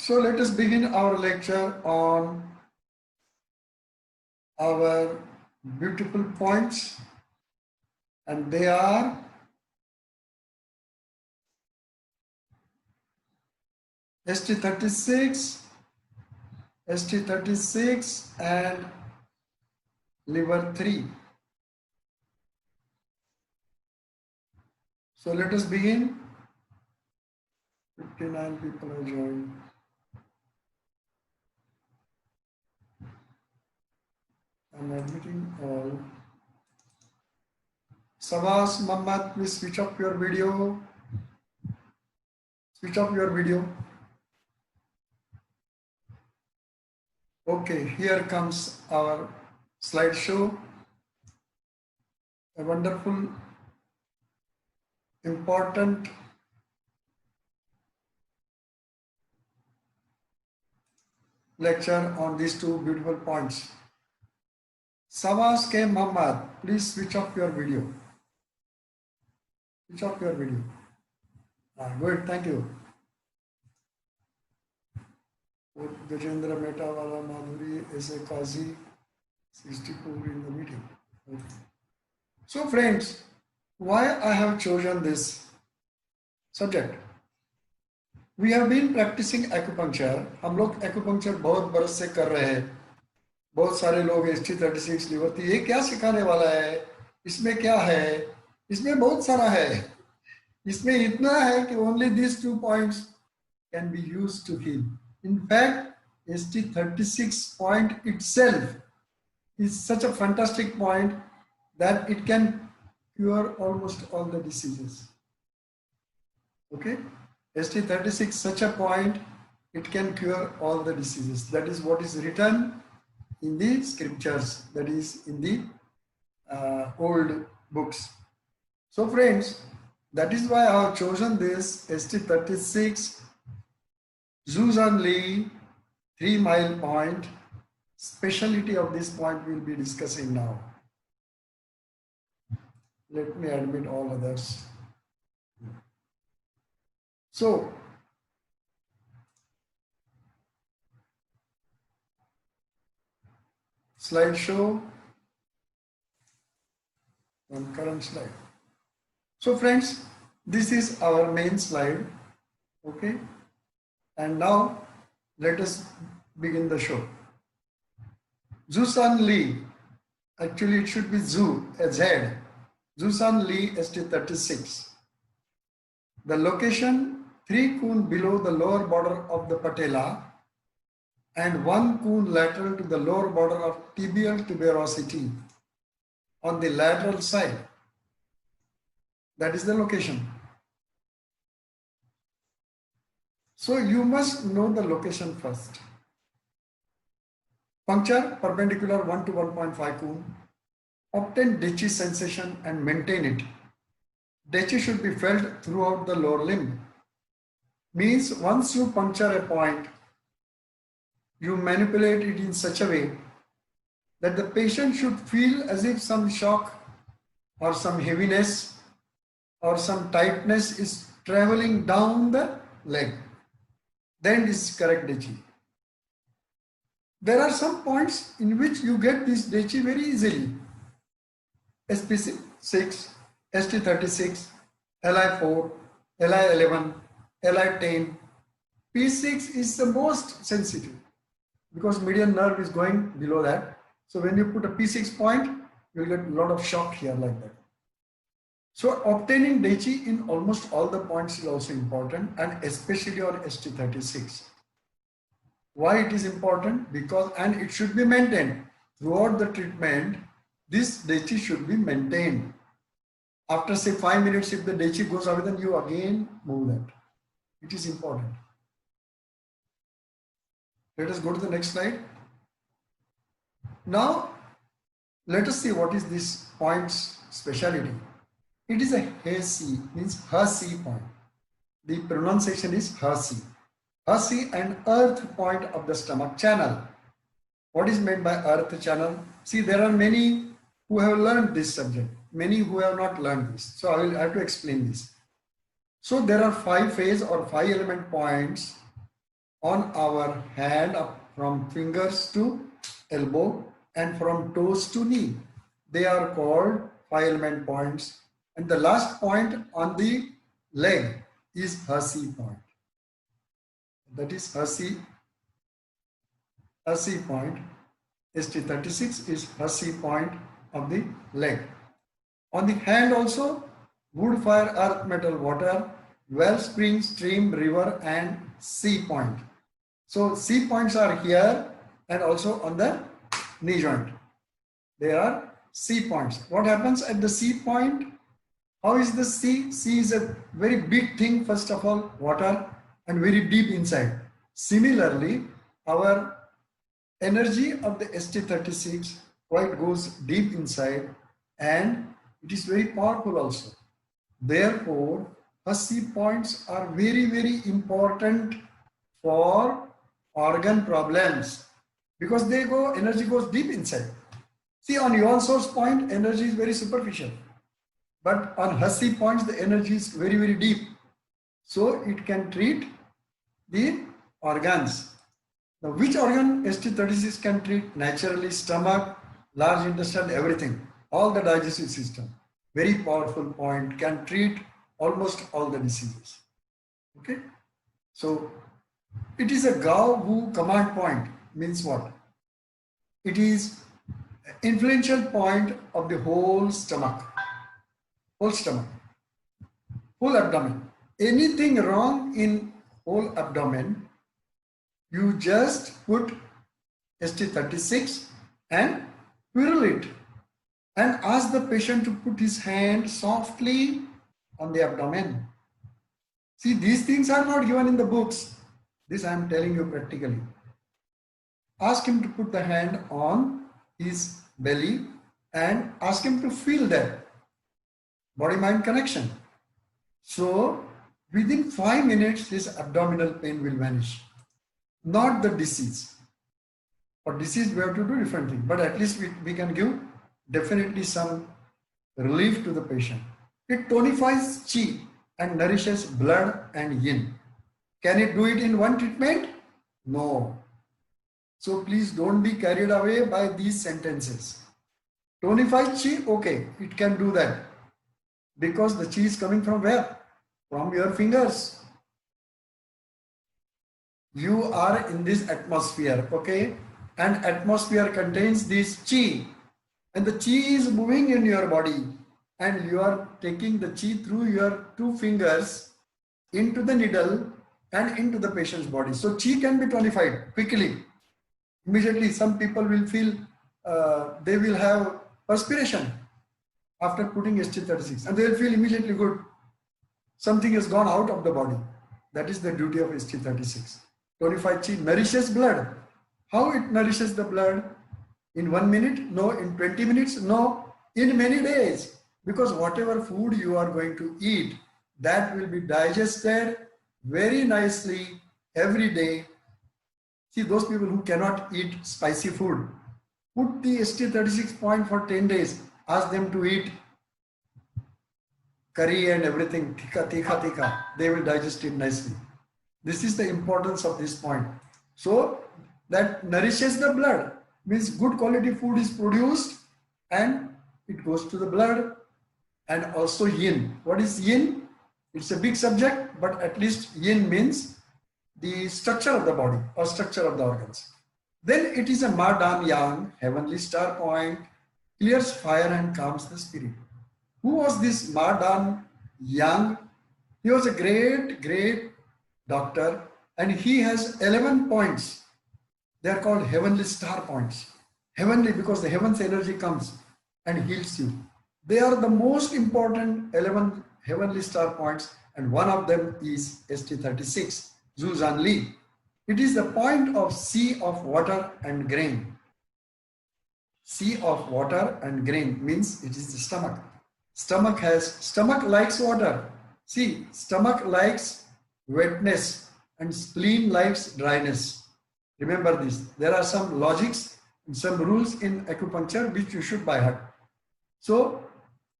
So let us begin our lecture on our beautiful points, and they are ST36, ST36 and liver 3. So let us begin. 59 people have joined. I'm admitting all. Sabas, Mammat, please switch off your video. Switch off your video. Okay, here comes our slideshow. A wonderful, important lecture on these two beautiful points. Savas K. Muhammad, please switch off your video. Switch off your video. Good, thank you. Gajendra Metawala Madhuri is a Qazi, 64 in the meeting. Okay. So friends, why I have chosen this subject? We have been practicing acupuncture. हम लोग acupuncture बहुत बरस से कर रहे हैं. बहुत सारे लोग ST36 लिवर 3 ये क्या सिखाने वाला है, इसमें क्या है, इसमें बहुत सारा है, इसमें इतना है कि only these 2 points can be used to heal. In fact, ST36 point itself is such a fantastic point that it can cure almost all the diseases. Okay, ST36 such a point, it can cure all the diseases. That is what is written in the scriptures, that is in the old books. So friends, that is why I have chosen this ST36 Zhu Li 3 mile point. Speciality of this point we will be discussing now. Let me admit all others. So, slideshow on current slide. So friends, this is our main slide. Okay. And now let us begin the show. Zhu Li, actually it should be Zhu, a Z. Zhu Li ST36. The location 3 kun below the lower border of the patella and 1 kun lateral to the lower border of tibial tuberosity on the lateral side. That is the location. So you must know the location first. Puncture perpendicular 1 to 1.5 kun. Obtain Dechi sensation and maintain it. Dechi should be felt throughout the lower limb. Means once you puncture a point, you manipulate it in such a way that the patient should feel as if some shock or some heaviness or some tightness is traveling down the leg. Then this is correct Dechi. There are some points in which you get this Dechi very easily. SP6, ST36, Li4, Li11, Li10. P6 is the most sensitive because median nerve is going below that. So when you put a P6 point, you will get a lot of shock here like that. So obtaining Dechi in almost all the points is also important, and especially on ST36. Why it is important? Because, and it should be maintained throughout the treatment. This Dechi should be maintained. After say 5 minutes, if the Dechi goes away, then you again move that. It is important. Let us go to the next slide. Now, let us see what is this point's speciality. It is a He-Si, means He-Si point. The pronunciation is He-Si. He-Si and earth point of the stomach channel. What is meant by earth channel? See, there are many who have learned this subject, many who have not learned this. So I will have to explain this. So there are 5 phase or 5 element points on our hand up from fingers to elbow and from toes to knee. They are called 5 element points. And the last point on the leg is Hussey point. That is Hussey point. ST36 is Hussey point of the leg. On the hand also, wood, fire, earth, metal, water, well, spring, stream, river, and sea point. So sea points are here and also on the knee joint. They are sea points. What happens at the sea point? How is the sea? Sea is a very big thing, first of all, water, and very deep inside. Similarly, our energy of the ST36 quite goes deep inside and it is very powerful also. Therefore, Hussey points are very, very important for organ problems because they go, energy goes deep inside. See, on Yuan source point, energy is very superficial. But on Hussey points, the energy is very, very deep. So it can treat the organs. Now, which organ ST36 can treat? Naturally, stomach, large intestine, everything. All the digestive system. Very powerful point, can treat almost all the diseases. Okay. So it is a Gao Wu command point. Means what? It is an influential point of the whole stomach. Whole stomach. Whole abdomen. Anything wrong in whole abdomen, you just put ST36 and twirl it and ask the patient to put his hand softly on the abdomen. See, these things are not given in the books. This I am telling you practically. Ask him to put the hand on his belly and ask him to feel that body-mind connection. So within 5 minutes, his abdominal pain will vanish. Not the disease. For disease, we have to do different things, but at least we can give definitely some relief to the patient. It tonifies qi and nourishes blood and yin. Can it do it in one treatment? No. So please don't be carried away by these sentences. Tonify qi, okay, it can do that. Because the qi is coming from where? From your fingers. You are in this atmosphere, okay? And atmosphere contains this qi. And the qi is moving in your body. And you are taking the qi through your 2 fingers into the needle and into the patient's body. So qi can be tonified quickly. Immediately some people will feel, they will have perspiration after putting ST36 and they will feel immediately good. Something has gone out of the body. That is the duty of ST36. Tonified qi nourishes blood. How it nourishes the blood? In 1 minute? No. In 20 minutes? No. In many days. Because whatever food you are going to eat, that will be digested very nicely every day. See, those people who cannot eat spicy food, put the ST36 point for 10 days. Ask them to eat curry and everything, tikka. They will digest it nicely. This is the importance of this point. So that nourishes the blood. Means good quality food is produced and it goes to the blood. And also yin. What is yin? It's a big subject, but at least yin means the structure of the body or structure of the organs. Then it is a Ma Dan Yang, heavenly star point, clears fire and calms the spirit. Who was this Ma Dan Yang? He was a great doctor and he has 11 points. They are called heavenly star points. Heavenly because the heaven's energy comes and heals you. They are the most important 11 heavenly star points and one of them is ST36, Zhu Zhan Li. It is the point of sea of water and grain. Sea of water and grain means it is the stomach. Stomach likes water. See, stomach likes wetness and spleen likes dryness. Remember this. There are some logics and some rules in acupuncture which you should by heart. So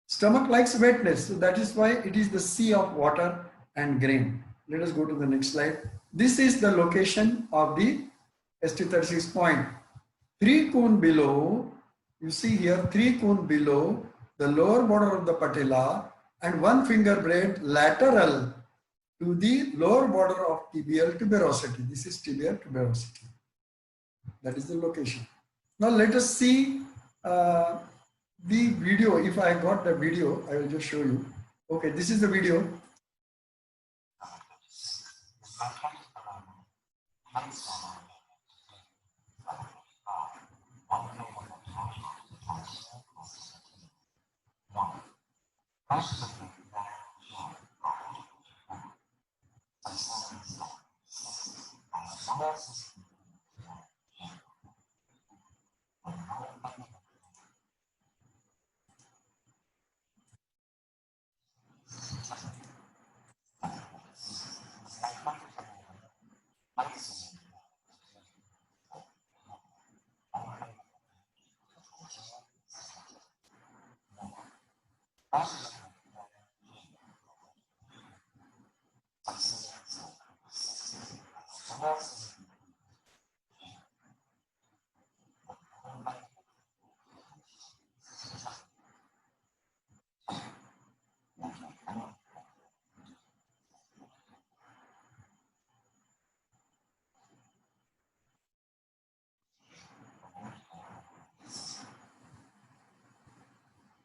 stomach likes wetness, so that is why it is the sea of water and grain. Let us go to the next slide. This is the location of the ST36 point. 3 cone below, you see here 3 cone below the lower border of the patella and 1 finger blade lateral to the lower border of tibial tuberosity. This is tibial tuberosity. That is the location. Now let us see the video. If I got the video, I will just show you. Okay, this is the video.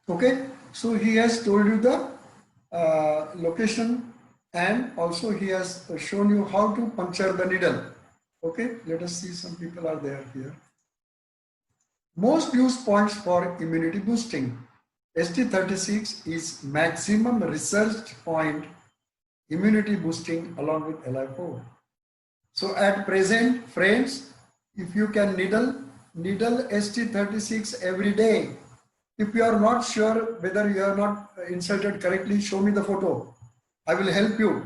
Okay, so he has told you the location and also he has shown you how to puncture the needle. Okay, let us see, some people are there here. Most used points for immunity boosting. ST36 is maximum researched point immunity boosting along with LI4. So at present, friends, if you can needle ST36 every day. If you are not sure whether you are not inserted correctly, show me the photo. I will help you.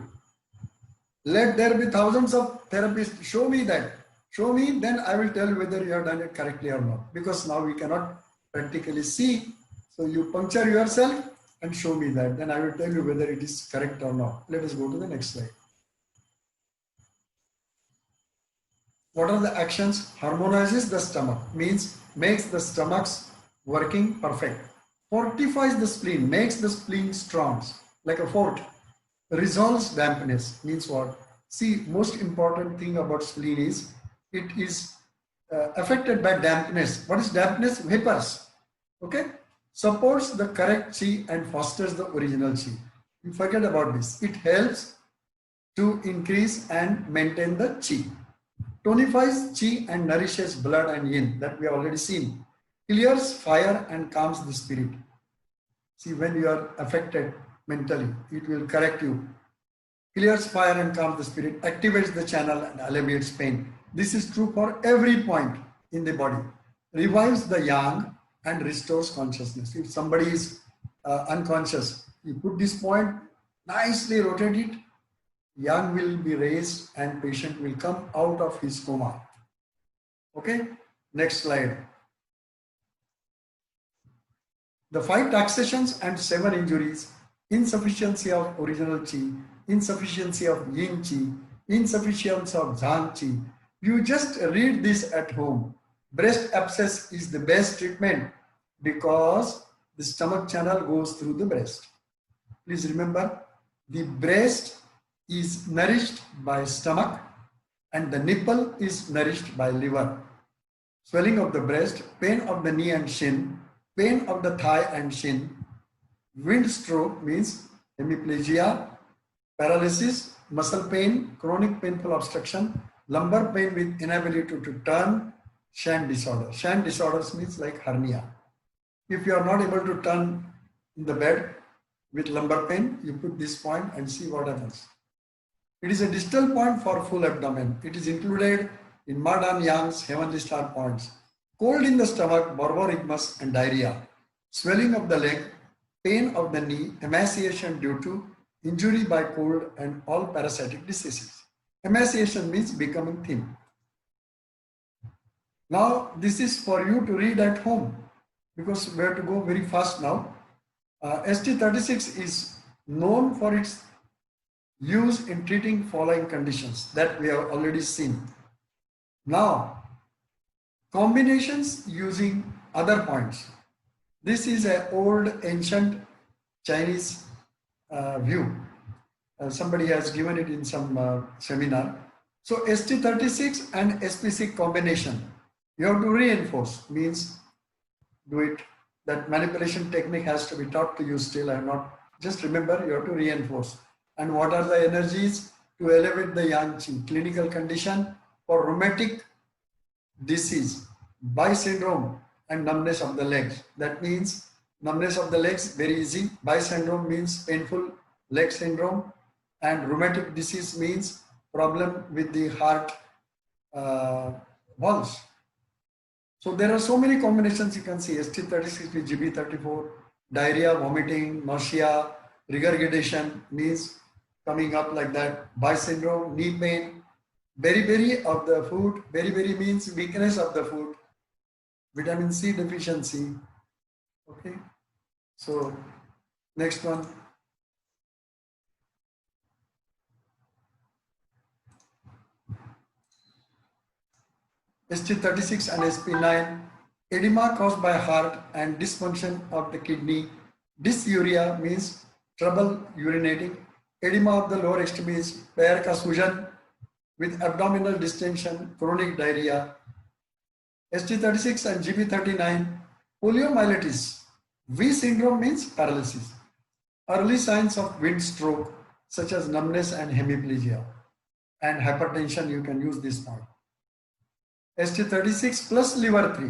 Let there be thousands of therapists. Show me that. Show me, then I will tell you whether you have done it correctly or not. Because now we cannot practically see. So you puncture yourself and show me that. Then I will tell you whether it is correct or not. Let us go to the next slide. What are the actions? Harmonizes the stomach, means makes the stomach's working perfect. Fortifies the spleen, makes the spleen strong, like a fort. Resolves dampness, means what? See, most important thing about spleen is, it is affected by dampness. What is dampness? Vapors. Okay? Supports the correct chi and fosters the original chi. You forget about this. It helps to increase and maintain the chi. Tonifies chi and nourishes blood and yin, that we have already seen. Clears fire and calms the spirit. See, when you are affected mentally, it will correct you. Clears fire and calms the spirit, activates the channel and alleviates pain. This is true for every point in the body. Revives the yang and restores consciousness. If somebody is unconscious, you put this point, nicely rotate it, yang will be raised and patient will come out of his coma. Okay, next slide. The 5 taxations and 7 injuries: insufficiency of original chi, insufficiency of yin chi, insufficiency of zhang chi. You just read this at home. Breast abscess is the best treatment because the stomach channel goes through the breast. Please remember, the breast is nourished by stomach and the nipple is nourished by liver. Swelling of the breast, pain of the knee and shin, pain of the thigh and shin, wind stroke means hemiplegia, paralysis, muscle pain, chronic painful obstruction, lumbar pain with inability to turn, Shan disorder. Shan disorders means like hernia. If you are not able to turn in the bed with lumbar pain, you put this point and see what happens. It is a distal point for full abdomen. It is included in Ma Dan Yang's heavenly star points. Cold in the stomach, borborygmus and diarrhea. Swelling of the leg, pain of the knee, emaciation due to injury by cold and all parasitic diseases. Emaciation means becoming thin. Now this is for you to read at home because we have to go very fast now. ST36 is known for its used in treating following conditions that we have already seen. Now, combinations using other points. This is an old ancient Chinese view. Somebody has given it in some seminar. So ST36 and SP6 combination, you have to reinforce, means do it. That manipulation technique has to be taught to you still. I have not, just remember you have to reinforce. And what are the energies? To elevate the yang qi, clinical condition for rheumatic disease, Bai syndrome and numbness of the legs. That means numbness of the legs, very easy. Bai syndrome means painful leg syndrome, and rheumatic disease means problem with the heart valves. So there are so many combinations you can see. ST36 with GB34, diarrhea, vomiting, nausea, regurgitation means coming up like that. Bai syndrome, knee pain, beriberi of the food. Beriberi means weakness of the food. Vitamin C deficiency. Okay. So next one. ST36 and SP9, edema caused by heart and dysfunction of the kidney. Dysuria means trouble urinating. Edema of the lower extremities, पैर का सूजन with abdominal distension, chronic diarrhea. ST36 and GB39, poliomyelitis. V syndrome means paralysis. Early signs of wind stroke such as numbness and hemiplegia. And hypertension, you can use this point. ST36 plus liver 3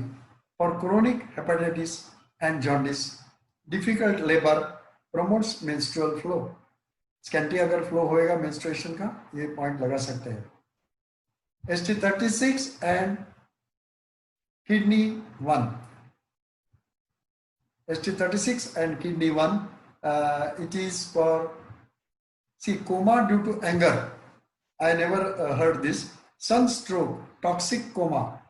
for chronic hepatitis and jaundice. Difficult labor promotes menstrual flow. Scanty अगर flow होएगा menstruation का, ये point लगा सकते हैं. ST36 and kidney 1. ST36 and kidney 1. It is for, see, coma due to anger. I never heard this. Sunstroke, toxic coma,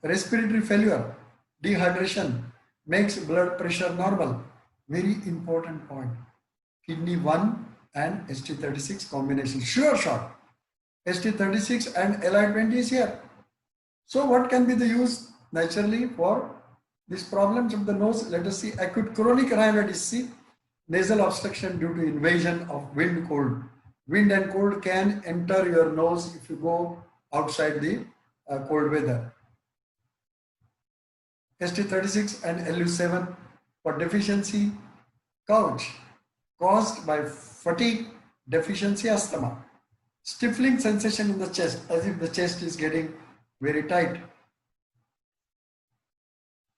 respiratory failure, dehydration, makes blood pressure normal. Very important point. Kidney 1 and ST36 combination. Sure shot. ST36 and Li20 is here. So what can be the use naturally for these problems of the nose? Let us see. Acute chronic rhinitis. See, nasal obstruction due to invasion of wind cold. Wind and cold can enter your nose if you go outside the cold weather. ST36 and LU7 for deficiency couch caused by fatigue, deficiency, asthma. Stifling sensation in the chest, as if the chest is getting very tight.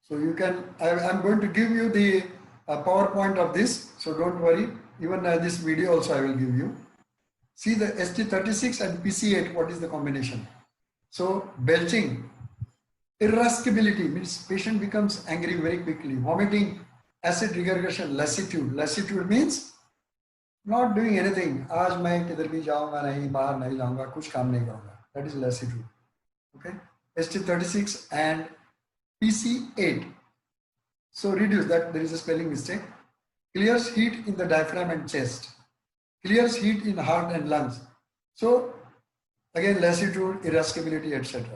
So you can, I'm going to give you the PowerPoint of this, so don't worry. Even this video also I will give you. See the ST36 and PC8, what is the combination? So belching, irascibility means patient becomes angry very quickly. Vomiting, acid regurgitation, lassitude. Lassitude means not doing anything. आज मैं किधर भी जाऊँगा नहीं, बाहर नहीं जाऊँगा, कुछ काम नहीं करूँगा. That is lassitude. Okay. ST36 and PC8. So reduce that. There is a spelling mistake. Clears heat in the diaphragm and chest. Clears heat in heart and lungs. So again, lassitude, irascibility, etc.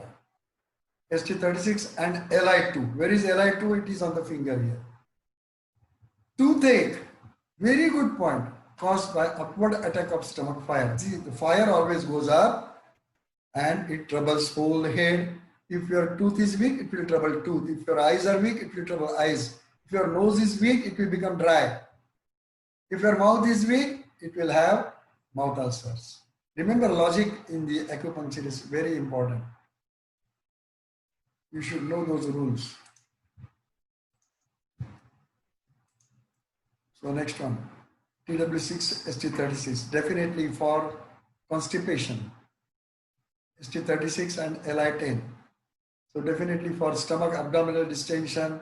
ST36 and Li2. Where is Li2? It is on the finger here. Toothache, very good point, caused by upward attack of stomach fire. See, the fire always goes up and it troubles whole head. If your tooth is weak, it will trouble tooth. If your eyes are weak, it will trouble eyes. If your nose is weak, it will become dry. If your mouth is weak, it will have mouth ulcers. Remember, logic in the acupuncture is very important. You should know those rules. So next one, TW6, ST36, definitely for constipation. ST36 and Li10. So definitely for stomach, abdominal distension,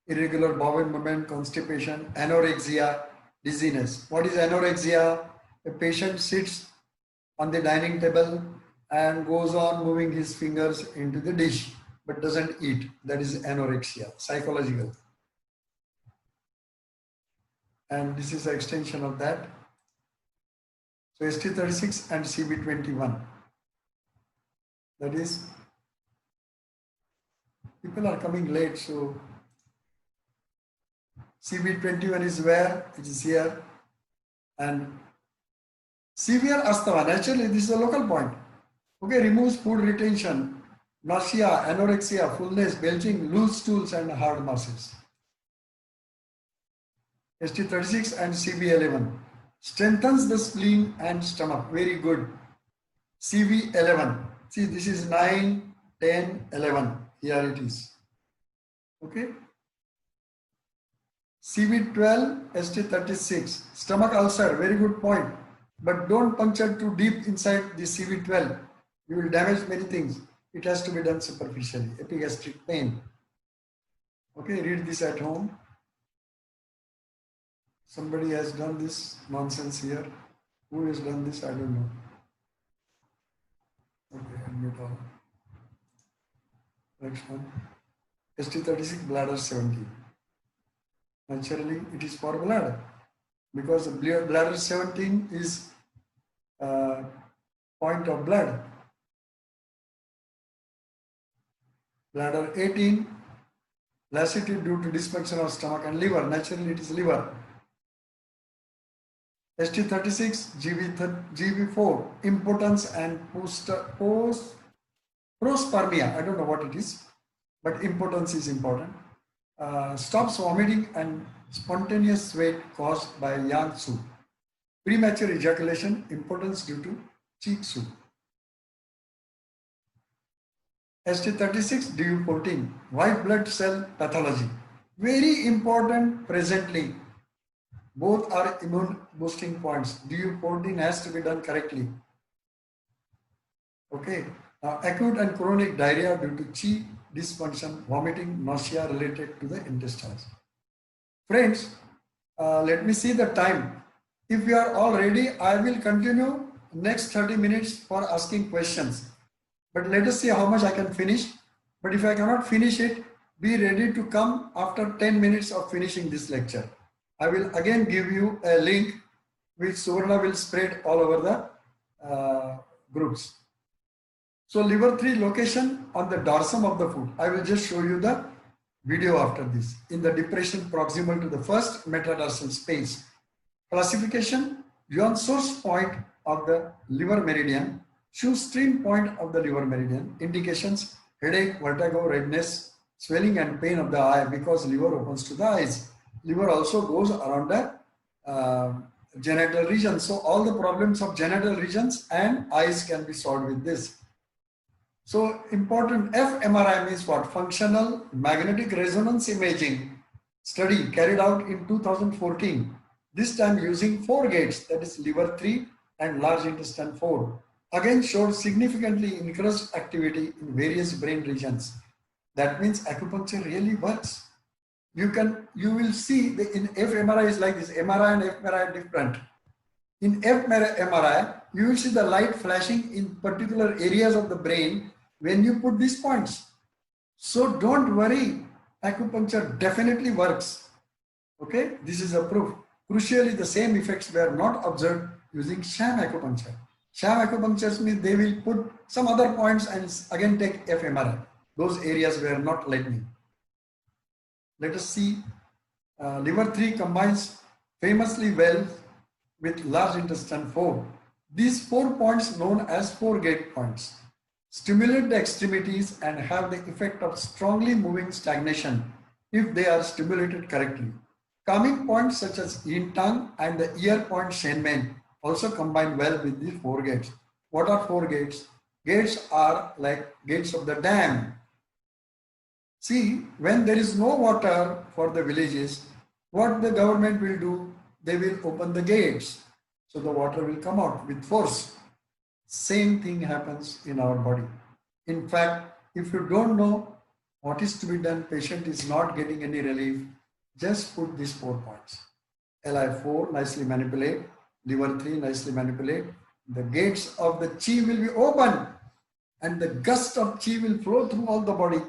irregular bowel movement, constipation, anorexia, dizziness. What is anorexia? A patient sits on the dining table and goes on moving his fingers into the dish but doesn't eat. That is anorexia, psychological. And this is an extension of that. So ST36 and CB21. That is, people are coming late, so CB21 is where? It is here. And severe asthma, naturally this is a local point. Okay, removes food retention, nausea, anorexia, fullness, belching, loose stools and hard masses. ST36 and CB11 strengthens the spleen and stomach. Very good. CB11. See, this is 9, 10, 11. Here it is. Okay. CB12, ST36. Stomach ulcer. Very good point. But don't puncture too deep inside the CB12. You will damage many things. It has to be done superficially. Epigastric pain. Okay, read this at home. Somebody has done this nonsense here. Who has done this? I don't know. Okay, admit all. Next one. ST36, bladder 17. Naturally, it is for bladder because the bladder 17 is point of blood. Bladder 18, lassitude due to dysfunction of stomach and liver. Naturally, it is liver. ST36, GB4, impotence and prospermia. I don't know what it is, but impotence is important. Stops vomiting and spontaneous sweat caused by yang soup. Premature ejaculation, impotence due to cheek soup. ST36, DU14, white blood cell pathology. Very important presently. Both are immune boosting points. DU14 has to be done correctly. Okay. Now, acute and chronic diarrhea due to chi dysfunction, vomiting, nausea related to the intestines. Friends, let me see the time. If you are all ready, I will continue next 30 minutes for asking questions. But let us see how much I can finish. But if I cannot finish it, be ready to come after 10 minutes of finishing this lecture. I will again give you a link which Suvarna will spread all over the groups. So liver 3 location on the dorsum of the foot. I will just show you the video after this. In the depression proximal to the first metatarsal space. Classification, beyond source point of the liver meridian, shoe stream point of the liver meridian. Indications, headache, vertigo, redness, swelling and pain of the eye because liver opens to the eyes. Liver also goes around the genital region. So all the problems of genital regions and eyes can be solved with this. So important fMRI means what? Functional magnetic resonance imaging study carried out in 2014. This time using 4 gates, that is liver 3 and large intestine 4. Again showed significantly increased activity in various brain regions. That means acupuncture really works. You will see the, in fMRI is like this. MRI and fMRI are different. In fMRI, you will see the light flashing in particular areas of the brain when you put these points. So don't worry, acupuncture definitely works. Okay, this is a proof. Crucially, the same effects were not observed using sham acupuncture. Sham acupunctures means they will put some other points and again take fMRI. Those areas were not lightning. Let us see. Liver 3 combines famously well with large intestine 4. These 4 points known as 4 gate points stimulate the extremities and have the effect of strongly moving stagnation if they are stimulated correctly. Calming points such as yin tongue and the ear point shenmen also combine well with these 4 gates. What are 4 gates? Gates are like gates of the dam. See, when there is no water for the villages, what the government will do? They will open the gates. So the water will come out with force. Same thing happens in our body. In fact, if you don't know what is to be done, patient is not getting any relief, just put these 4 points. Li4, nicely manipulate. Liver 3, nicely manipulate. The gates of the chi will be open and the gust of chi will flow through all the body.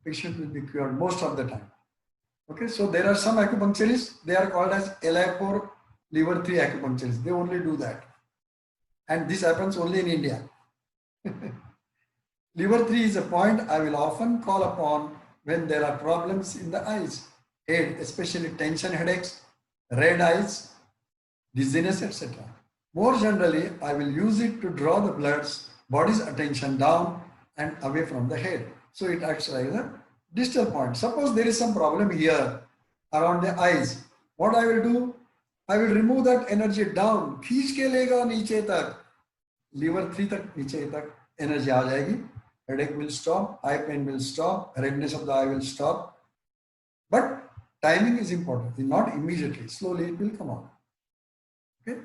Patient will be cured most of the time. Okay, so there are some acupuncturists, they are called as Li4 liver 3 acupuncturists. They only do that. and this happens only in India. Liver 3 is a point I will often call upon when there are problems in the eyes, head, especially tension headaches, red eyes, dizziness, etc. More generally, I will use it to draw the body's attention down and away from the head. So it acts like a distal point. Suppose there is some problem here around the eyes. What I will do? I will remove that energy down. खींच के लेगा नीचे तक. Liver 3 तक नीचे तक energy आ जाएगी. Headache will stop, eye pain will stop, redness of the eye will stop. But timing is important. Not immediately. Slowly it will come out. Okay.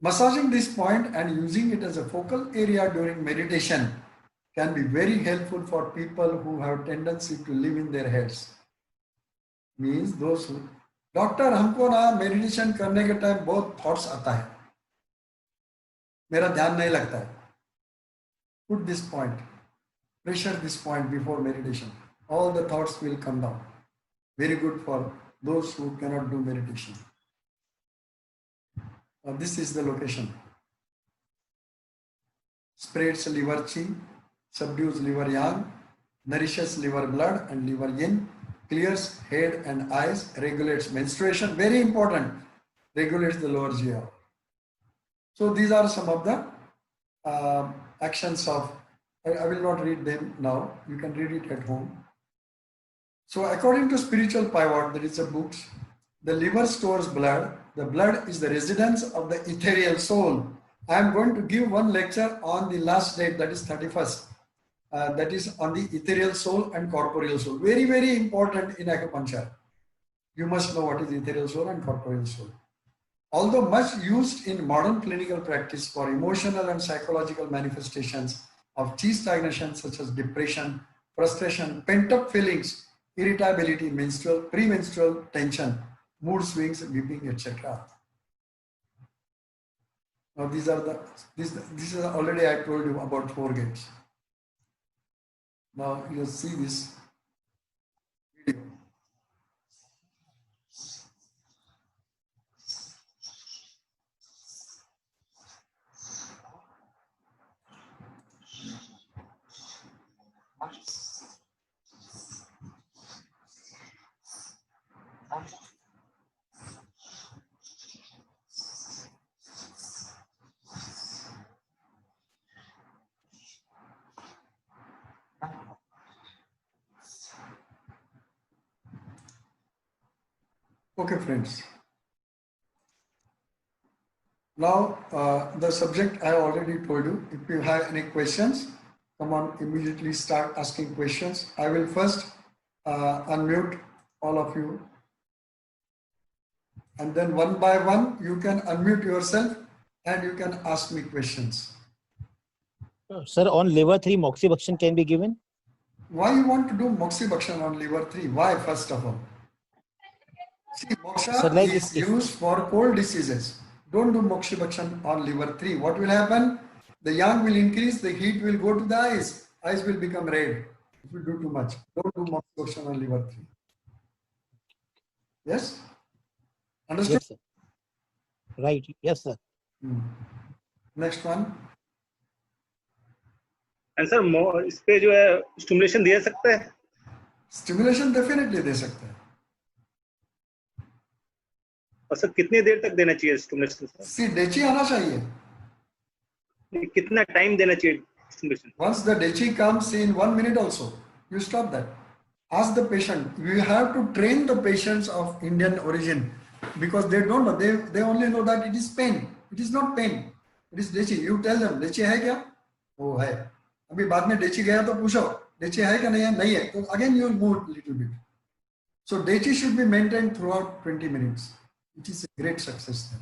Massaging this point and using it as a focal area during meditation can be very helpful for people who have tendency to live in their heads. Means those who doctor हमको ना meditation करने के time बहुत thoughts आता है, मेरा ध्यान नहीं लगता है. Put this point, pressure this point before meditation. All the thoughts will come down. Very good for those who cannot do meditation. This is the location. Spreads liver chi, subdues liver yang, nourishes liver blood and liver yin, clears head and eyes, regulates menstruation. Very important. Regulates the lower GI. So these are some of the actions of, I will not read them now. You can read it at home. So according to Spiritual Pivot, there is a book, the liver stores blood. The blood is the residence of the ethereal soul. I am going to give one lecture on the last date, that is 31st. That is on the ethereal soul and corporeal soul. Very, very important in acupuncture. You must know what is ethereal soul and corporeal soul. Although much used in modern clinical practice for emotional and psychological manifestations of chi stagnation such as depression, frustration, pent-up feelings, irritability, menstrual, premenstrual tension, mood swings, weeping, etc. Now these are the, this is already I told you about 4 gates. Now you see this video. Okay, friends. Now, the subject I already told you. If you have any questions, come on, immediately start asking questions. I will first unmute all of you. And then one by one, you can unmute yourself and you can ask me questions. Sir, on liver 3, moxibustion can be given? Why you want to do moxibustion on liver 3? Why, first of all? See, moxa is used for cold diseases. Don't do moxibustion on liver 3. What will happen? The yang will increase, the heat will go to the eyes. Eyes will become red if you do too much. Don't do moxibustion on liver 3. Yes? Understood? Yes, sir. Right. Yes, sir. Next one. And sir, इस पे जो है stimulation दे सकते हैं? Stimulation definitely दे सकते हैं. और sir कितनी देर तक देना चाहिए stimulation? See, dechi आना चाहिए. कितना time देना चाहिए stimulation? Once the dechi comes in 1 minute also, you stop that. Ask the patient. You have to train the patients of Indian origin because they don't know. They only know that it is pain. It is not pain. It is dechi. You tell them, dechi है क्या? Oh है. अभी बाद में dechi गया तो पूछो, dechi है क्या नहीं है? नहीं है. तो again you will move a little bit. So dechi should be maintained throughout 20 minutes. It is a great success then.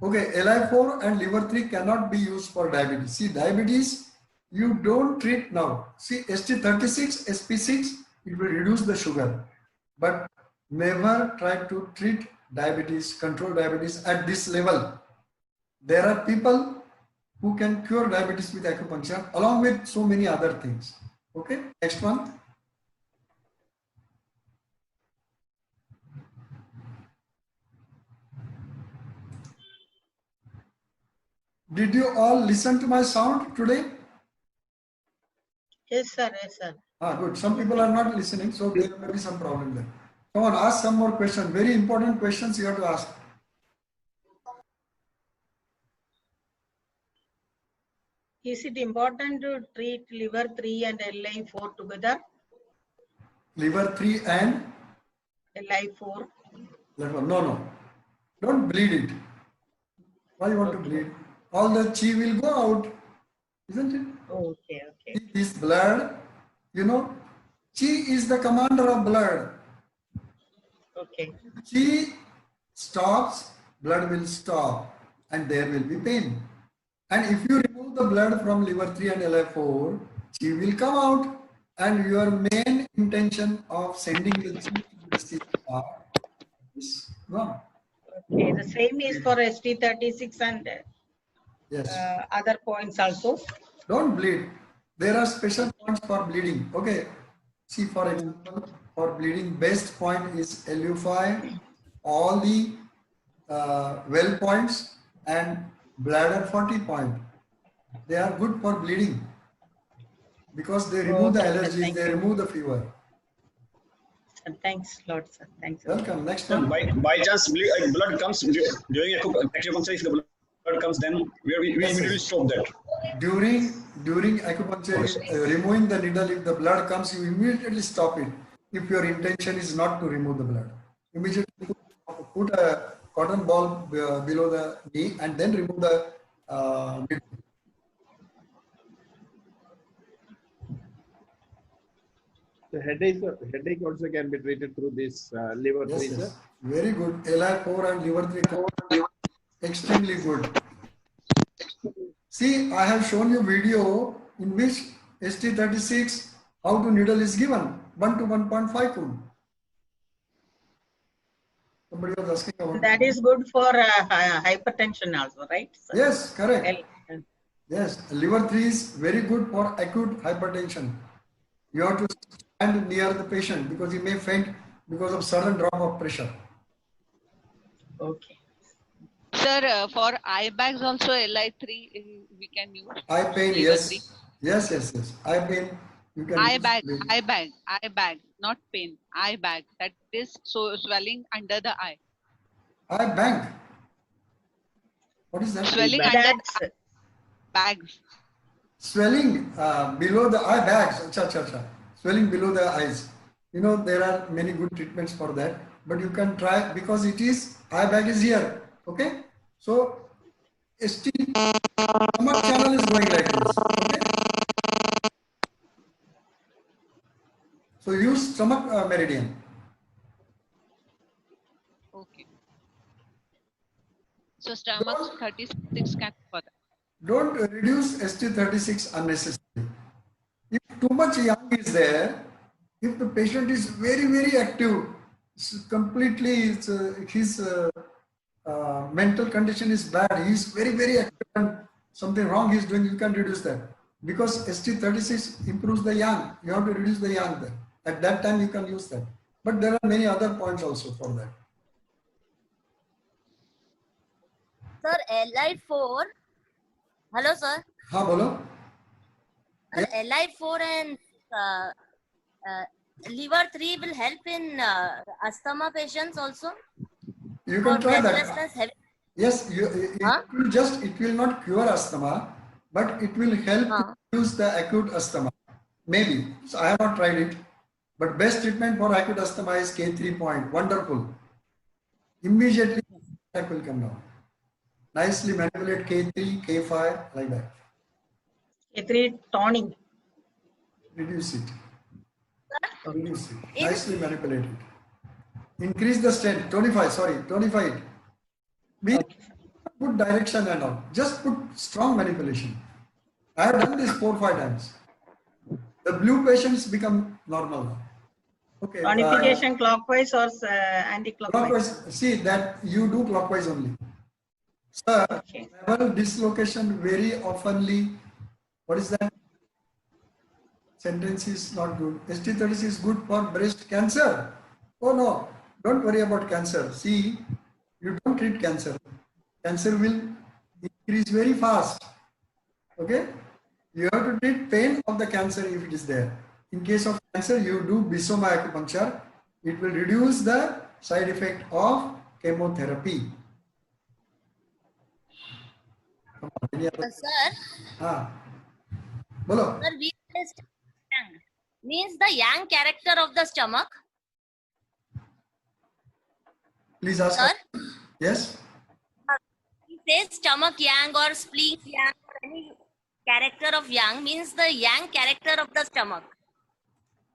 Okay, Li4 and liver 3 cannot be used for diabetes. See, diabetes, you don't treat now. See, ST36, SP6, it will reduce the sugar. But never try to treat diabetes, control diabetes at this level. There are people who can cure diabetes with acupuncture along with so many other things. Okay, next one. Did you all listen to my sound today? Yes, sir. Yes, sir. Good. Some people are not listening, so there may be some problem there. Come on, ask some more questions. Very important questions you have to ask. Is it important to treat liver 3 and LI4 together? Liver 3 and LI4. liver. No, no. Don't bleed it. Why you want to bleed? All the chi will go out, isn't it? Okay, okay. This blood, you know, chi is the commander of blood. Okay. Chi stops, blood will stop, and there will be pain. And if you remove the blood from liver 3 and LI4, chi will come out, and your main intention of sending the chi to the CR is gone. Okay. The same is for ST36 and Yes. other points also. Don't bleed. There are special points for bleeding. Okay. See, for example, for bleeding, best point is LU5, all the well points, and bladder 40 point. They are good for bleeding because they remove the Okay, sir. allergies, Thank they you. remove the fever. Thanks, Lord, sir. Thanks. Sir. Welcome. Next Sir, one. by chance, blood comes during acupuncture. If the blood comes, then we Yes, immediately yes. stop that. During acupuncture, removing the needle, if the blood comes, you immediately stop it. If your intention is not to remove the blood, immediately put a cotton ball below the knee and then remove the needle. The headache also can be treated through this liver Yes, freezer. yes. Very good. LI4 and liver 3 extremely good. See, I have shown you video in which ST36 how to needle is given 1 to 1.5 cool. Somebody was asking about That is good for hypertension also, right? Sir? Yes, correct. L- Yes, liver 3 is very good for acute hypertension. You have to stand near the patient because he may faint because of sudden drop of pressure. Okay. Sir, for eye bags also LI3 we can use. Eye pain, Liver yes. 3. Yes, yes, yes. Eye pain, you can Eye use. bag, not pain. Eye bag, that is so swelling under the eye. Eye bank. What is that? Swelling bag. under Bags. the bags. Swelling below the eye bags. Acha, acha, acha. Swelling below the eyes. You know, there are many good treatments for that, but you can try because it is eye bag is here. Okay. So, ST stomach channel is going like this. Okay. So, use stomach meridian. Okay. So stomach 36 can for that. Don't reduce ST36 unnecessarily. If too much yang is there, if the patient is very, very active, completely his mental condition is bad, he is very, very active and something wrong he is doing, you can reduce that. Because ST36 improves the yang, you have to reduce the yang there. At that time you can use that. But there are many other points also for that. Sir, LI4. Hello, sir. Ha, bolo. Sir, LI4 and liver 3 will help in asthma patients also. You For can try that. breathlessness, heavy. Yes, it will not cure asthma, but it will help to reduce the acute asthma. Maybe. So I have not tried it. But best treatment for acute asthma is K3 point. Wonderful. Immediately attack will come down. Nicely manipulate K3, K5, like that. K3 toning. Reduce it. Reduce it. Nicely manipulate it. Increase the strength. 25 it. Be put direction and all. Just put strong manipulation. I have done this 4 or 5 times. The blue patients become normal now. Okay. Tonification clockwise or anti-clockwise? Clockwise. See that you do clockwise only. Sir, Okay. level dislocation very oftenly. What is that? Sentence is not good. ST36 is good for breast cancer. Oh no, don't worry about cancer. See, you don't treat cancer. Cancer will increase very fast. Okay, you have to treat pain of the cancer if it is there. In case of cancer, you do Bisoma acupuncture. It will reduce the side effect of chemotherapy. Come on, any other? Sir, Bolo. sir, we test yang. Means the yang character of the stomach. Please ask. Sir? Yes. He says stomach yang or spleen yang or any character of yang means the yang character of the stomach.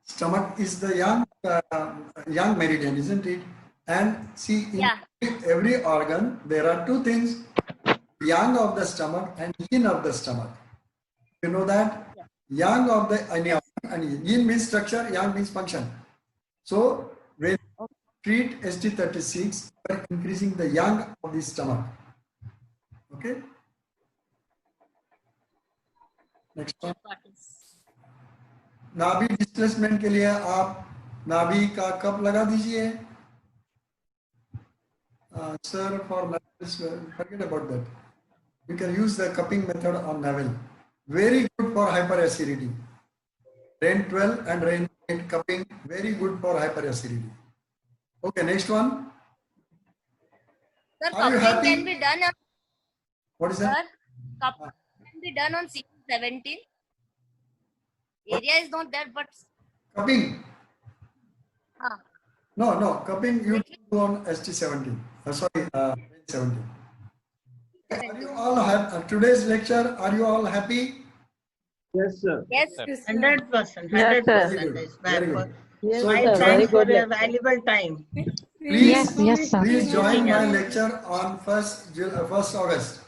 Stomach is the yang meridian, isn't it? And see, in Yeah. every organ, there are two things: yang of the stomach and yin of the stomach. You know that? Yang of the any organ, and yin means structure, yang means function. So when you treat ST36, you are increasing the yang of the stomach. Okay. Next one. नाभि displacement के लिए आप नाभि का cup लगा दीजिए. Sir, for navel, forget about that. You can use the cupping method on navel. Very good for hyperacidity. Rain 12 and rain 8 cupping, very good for hyperacidity. Okay, next one. Sir, Are you cupping happy? can be done on, What is sir, that? cupping can be done on CT17. Area is not there, but Cupping. No, cupping you do on ST17. Sorry, 17. Are you all happy? Today's lecture, are you all happy? Yes, sir. yes, 100%. Yes, sir. 100% is Very bad. good. Yes, So sir. Thanks Very for good your lecture. valuable time. Please, Yes, sir. please join my lecture on 1st August.